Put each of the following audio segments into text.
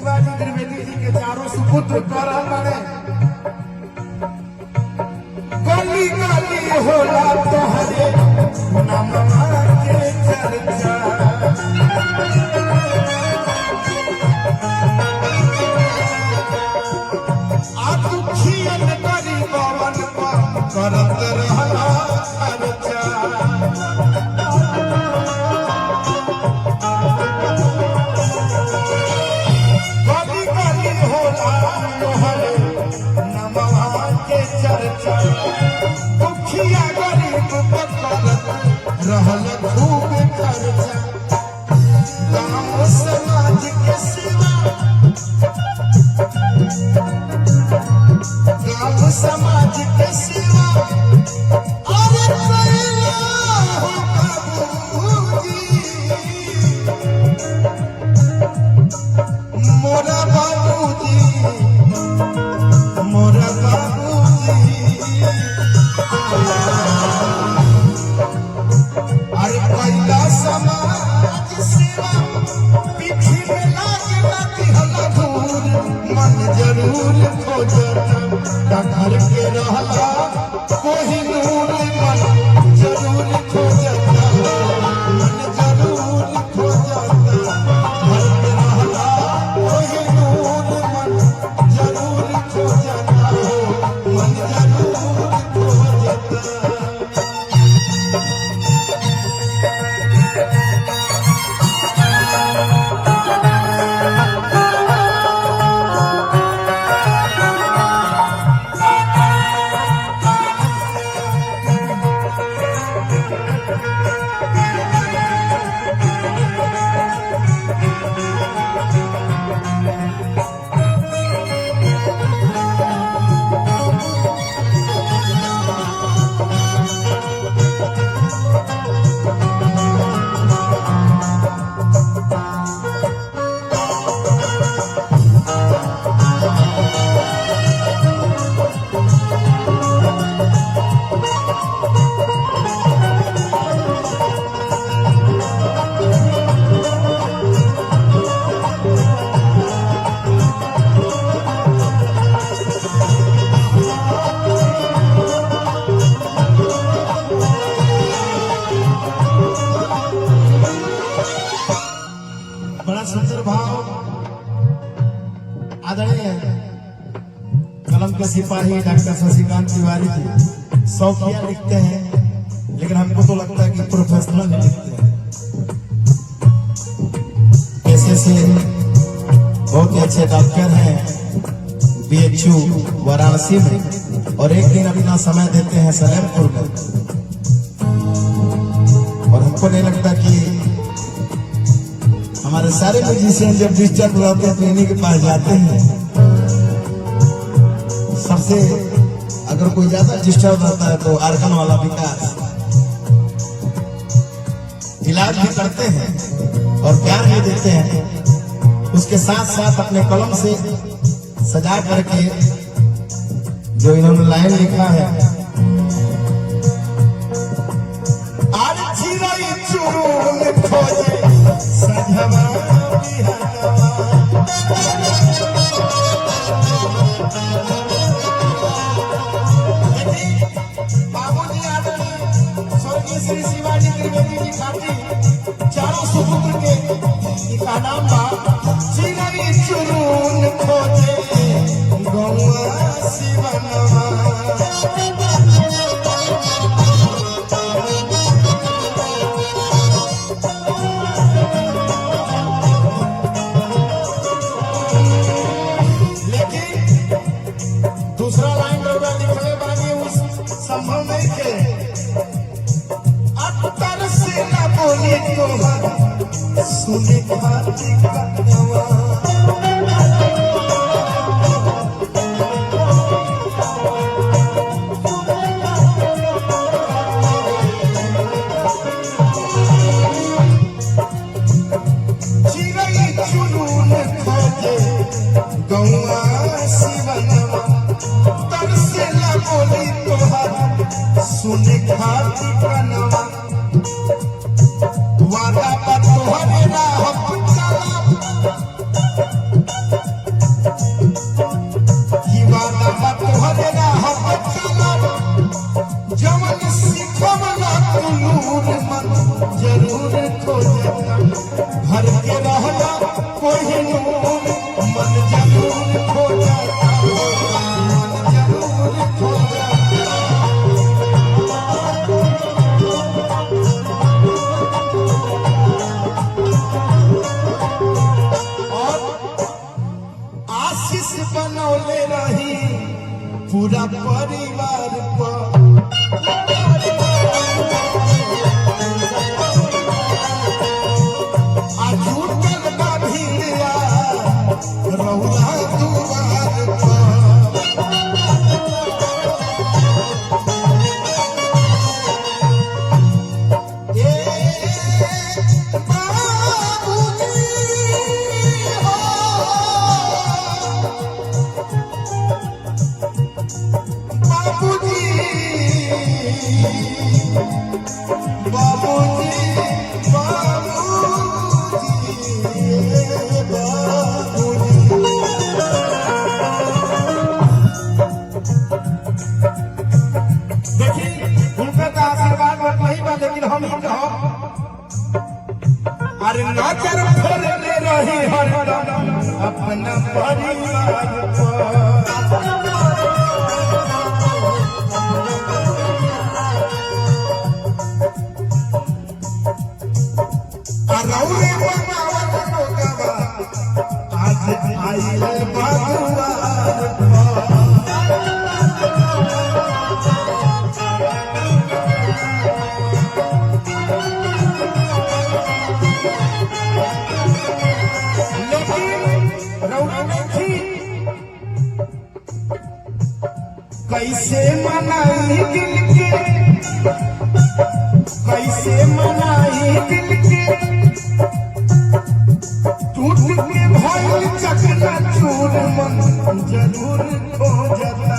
शिवाजी त्रिवेदी जी के चारों सुपुत्र करा बने गली गली होला तोहरे नामवा के चर्चा दुखियन गरीबवन करत रहला खर्चा गली गली होला तोहरे नामवा के चर्चा दुखिया गरीब करत रहल खूब खर्चा गाँव समाज के सिवा गाँव समाज के सिवा अरे कैला हो बाबूजी मोरा बाबूजी मोरा बाबूजी अरे कैला समाज सेवा पीछे में लागे लागे हला दूर मन जरूर खोजता घर के रहला कोई नूर मन जरूर खोजता मन जरूर खोजता घर के रहला कोई नूर मन जरूर खोजता मन जरूर खोजता बड़ा सुंदर भाव आदरणीय कलम के सिपाही डॉक्टर शशिकांत तिवारी जी शौकिया लिखते हैं लेकिन हमको तो लगता है कि प्रोफेशनल लिखते हैं ऐसे से बहुत ही अच्छे डॉक्टर हैं BHU वाराणसी में और एक दिन अपना समय देते हैं सलेमपुर में और हमको नहीं लगता कि हमारे सारे म्यूजिशियन जब डिस्टर्ब रहते हैं तो इन्हीं के पास जाते हैं सबसे अगर कोई ज्यादा डिस्टर्ब रहता है तो आर्गन वाला विकास इलाज भी करते हैं और प्यार भी देते हैं उसके साथ साथ अपने कलम से सजा करके जो इन्होंने लाइन लिखा है आज चिराई चून खोजे सजवा बाबूजी आदरणीय स्वर्गीय श्री शिवाजी त्रिवेदी जी खातिर चारों सुपुत्र के का नाम बा चिराई चून खोजे गौवा शिवनवा दूसरा लाइन रउआ लिखले बानी उस संभव नहीं थे अत्तर से न बोली तो सुने खाती कन्नवा चिराई चुनून खोजे गौवा शिवनवा बोली तोहरा सुने खाती कनवा वादा पर तोहरे राह चला बनौले रही पूरा परिवार पर झूठल बा भीड़िया रहुआ दुआर पर लेकिन हम अरे नजर फेरले रही हरदम अपना परिवार आज आइल कैसे मनाई दिल के कैसे मनाई दिल के टूट के भइल चकना चूर मन जरूर खो जाता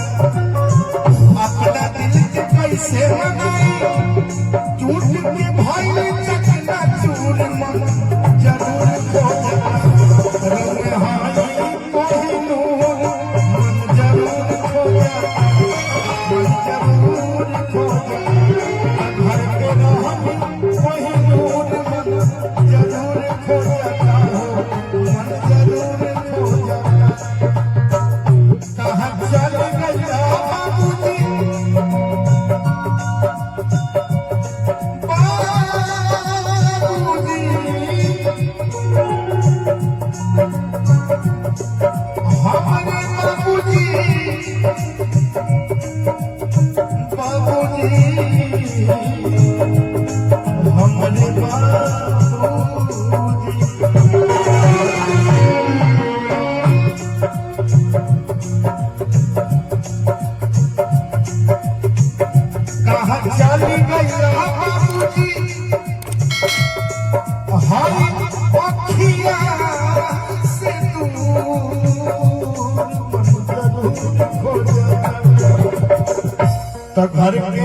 अपना दिल के कैसे मनाई टूट के भइल चकना चूर मन जरूर खो जाता रंग हाई कोहिनूर मन जरूर खो जाता जरूर खो घर के वही नूर मन जरूर खो जाता हो मन जरूर खो जाता कहाँ चल गया बाबूजी हमारे बाबूजी हमने कहाँ चली गई बाबूजी हरी पखिया से दूर तो घर के